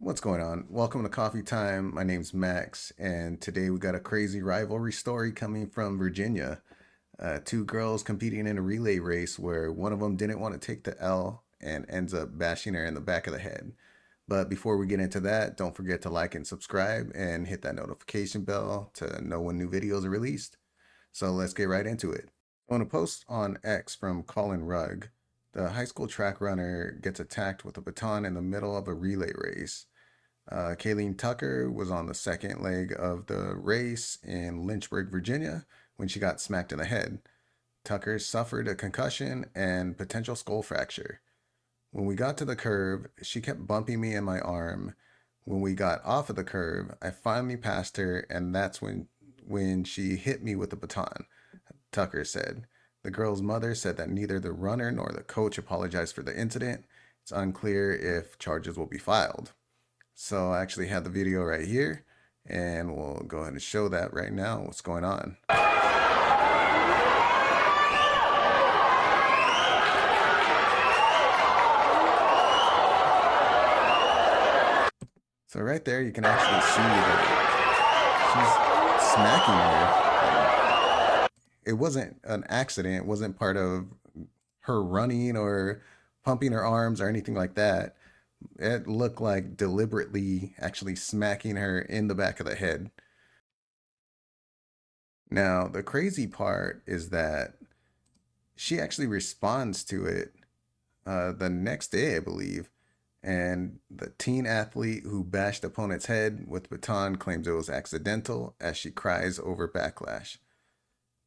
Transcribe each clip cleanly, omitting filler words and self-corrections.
What's going on? Welcome to Coffee Time. My name's Max, and today we got a crazy rivalry story coming from Virginia. Two girls competing in a relay race where one of them didn't want to take the L and ends up bashing her in the back of the head. But before we get into that, don't forget to like and subscribe and hit that notification bell to know when new videos are released. So let's get right into it. On a post on X from Colin Rugg, the high school track runner gets attacked with a baton in the middle of a relay race. Kayleen Tucker was on the second leg of the race in Lynchburg, Virginia, when she got smacked in the head. Tucker suffered a concussion and potential skull fracture. When we got to the curve, she kept bumping me in my arm. When we got off of the curve, I finally passed her, and that's when she hit me with the baton, Tucker said. The girl's mother said that neither the runner nor the coach apologized for the incident. It's unclear if charges will be filed. So I actually have the video right here, and we'll go ahead and show that right now, what's going on. So right there, you can actually see that she's smacking her. It wasn't an accident. It wasn't part of her running or pumping her arms or anything like that. It looked like deliberately actually smacking her in the back of the head. Now, the crazy part is that she actually responds to it the next day, I believe. And the teen athlete who bashed opponent's head with baton claims it was accidental as she cries over backlash.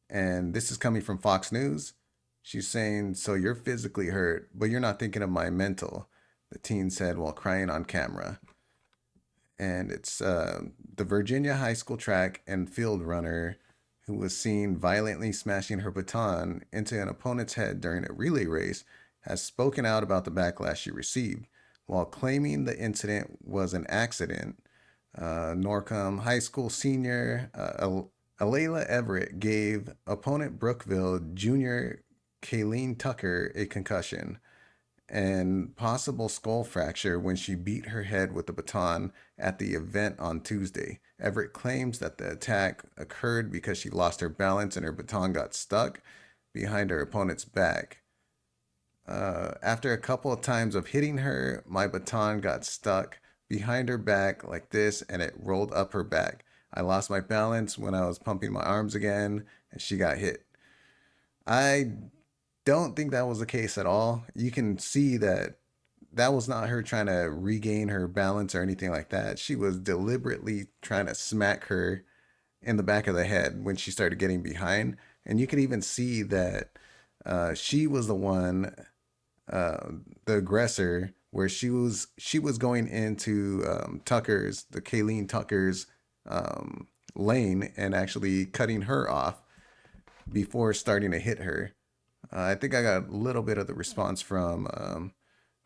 And this is coming from Fox News. She's saying, "So you're physically hurt, but you're not thinking of my mental," the teen said while crying on camera. And it's the Virginia high school track and field runner who was seen violently smashing her baton into an opponent's head during a relay race, has spoken out about the backlash she received. While claiming the incident was an accident, Norcom High School senior Alayla Everett gave opponent Brookville junior Kayleen Tucker a concussion and possible skull fracture when she beat her head with the baton at the event on Tuesday. Everett claims that the attack occurred because she lost her balance and her baton got stuck behind her opponent's back. After a couple of times of hitting her, my baton got stuck behind her back like this and it rolled up her back. I lost my balance when I was pumping my arms again and she got hit. I don't think that was the case at all. You can see that that was not her trying to regain her balance or anything like that. She was deliberately trying to smack her in the back of the head when she started getting behind. And you could even see that she was the one, the aggressor, where she was going into the Kayleen Tucker's lane and actually cutting her off before starting to hit her. I think I got a little bit of the response from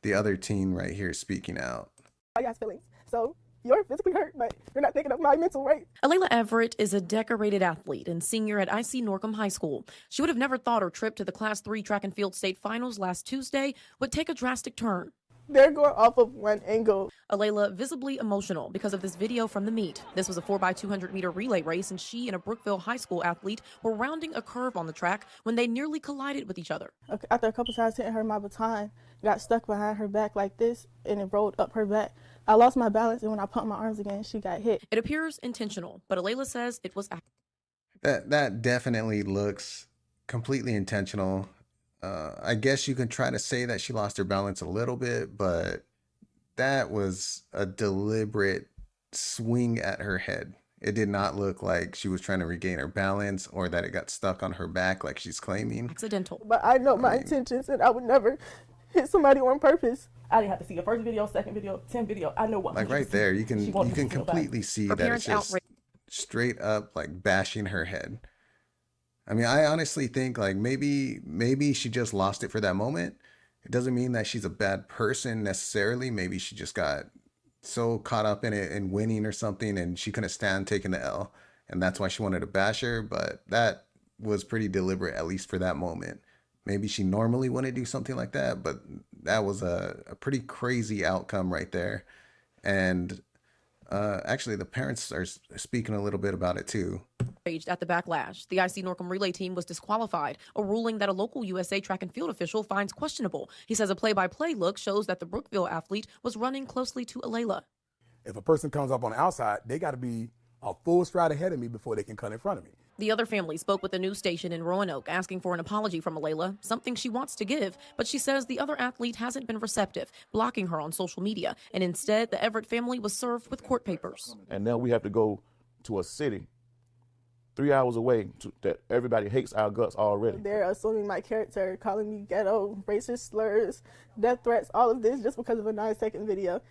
the other teen right here speaking out. I got feelings. So you're physically hurt, but you're not thinking of my mental, right? Alayla Everett is a decorated athlete and senior at IC Norcom High School. She would have never thought her trip to the Class 3 track and field state finals last Tuesday would take a drastic turn. They're going off of one angle. Alayla visibly emotional because of this video from the meet. This was a 4x200 meter relay race, and she and a Brookville high school athlete were rounding a curve on the track when they nearly collided with each other. After a couple times hitting her, my baton got stuck behind her back like this, and it rolled up her back. I lost my balance, and when I pumped my arms again, she got hit. It appears intentional, but Alayla says it was That definitely looks completely intentional. I guess you can try to say that she lost her balance a little bit, but that was a deliberate swing at her head. It did not look like she was trying to regain her balance or that it got stuck on her back like she's claiming. accidental. But I know my intentions, and I would never hit somebody on purpose. I didn't have to see the first video, second video, 10 video. I know what. Like right there, you can completely see Her that it's parents just outraged. straight up like bashing her head. I mean, I honestly think like maybe she just lost it for that moment. It doesn't mean that she's a bad person necessarily. Maybe she just got so caught up in it and winning or something, and she couldn't stand taking the L, and that's why she wanted to bash her. But that was pretty deliberate, at least for that moment. Maybe she normally wouldn't do something like that, but that was a pretty crazy outcome right there. And actually, the parents are speaking a little bit about it too. Raged at the backlash. The IC Norcom relay team was disqualified, a ruling that a local USA track and field official finds questionable. He says a play-by-play look shows that the Brookville athlete was running closely to Alayla. If a person comes up on the outside, they got to be a full stride ahead of me before they can cut in front of me. The other family spoke with the news station in Roanoke asking for an apology from Alayla, something she wants to give, but she says the other athlete hasn't been receptive, blocking her on social media, and instead the Everett family was served with court papers. And now we have to go to a city 3 hours away that everybody hates our guts already. They're assuming my character, calling me ghetto, racist slurs, death threats, all of this just because of a 9-second video.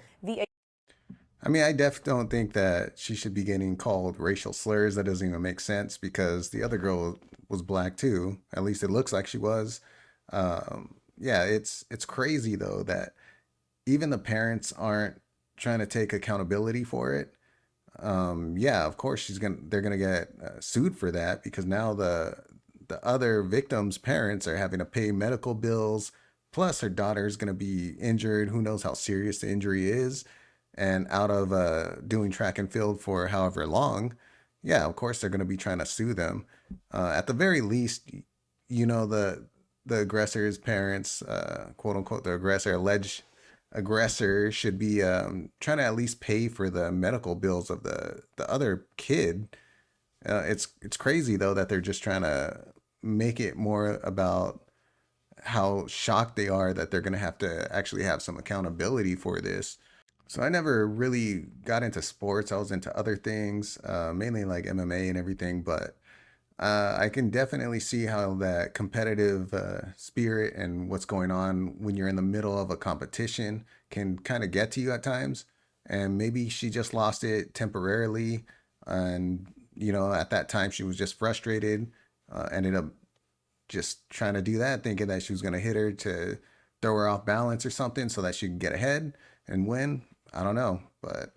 I mean, I definitely don't think that she should be getting called racial slurs. That doesn't even make sense because the other girl was black too. At least it looks like she was. Yeah, it's crazy though that even the parents aren't trying to take accountability for it. Yeah, of course they're gonna get sued for that because now the other victim's parents are having to pay medical bills. Plus, her daughter is gonna be injured. Who knows how serious the injury is? And out of doing track and field for however long, yeah, of course they're going to be trying to sue them. At the very least, you know, the aggressor's parents, quote unquote, the alleged aggressor should be trying to at least pay for the medical bills of the other kid. It's crazy though that they're just trying to make it more about how shocked they are that they're going to have to actually have some accountability for this. So I never really got into sports. I was into other things, mainly like MMA and everything. But I can definitely see how that competitive spirit and what's going on when you're in the middle of a competition can kind of get to you at times. And maybe she just lost it temporarily. And, you know, at that time she was just frustrated, ended up just trying to do that, thinking that she was going to hit her to throw her off balance or something so that she could get ahead and win. I don't know, but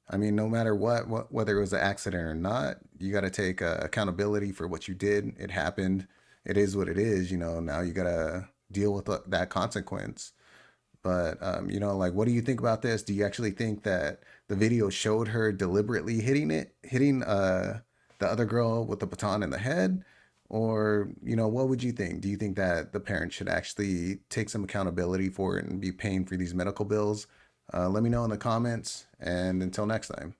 I mean, no matter what whether it was an accident or not, you got to take accountability for what you did. It happened. It is what it is. You know, now you got to deal with that consequence. But you know, like, what do you think about this? Do you actually think that the video showed her deliberately hitting the other girl with the baton in the head? Or, you know, what would you think? Do you think that the parents should actually take some accountability for it and be paying for these medical bills? Let me know in the comments, and until next time.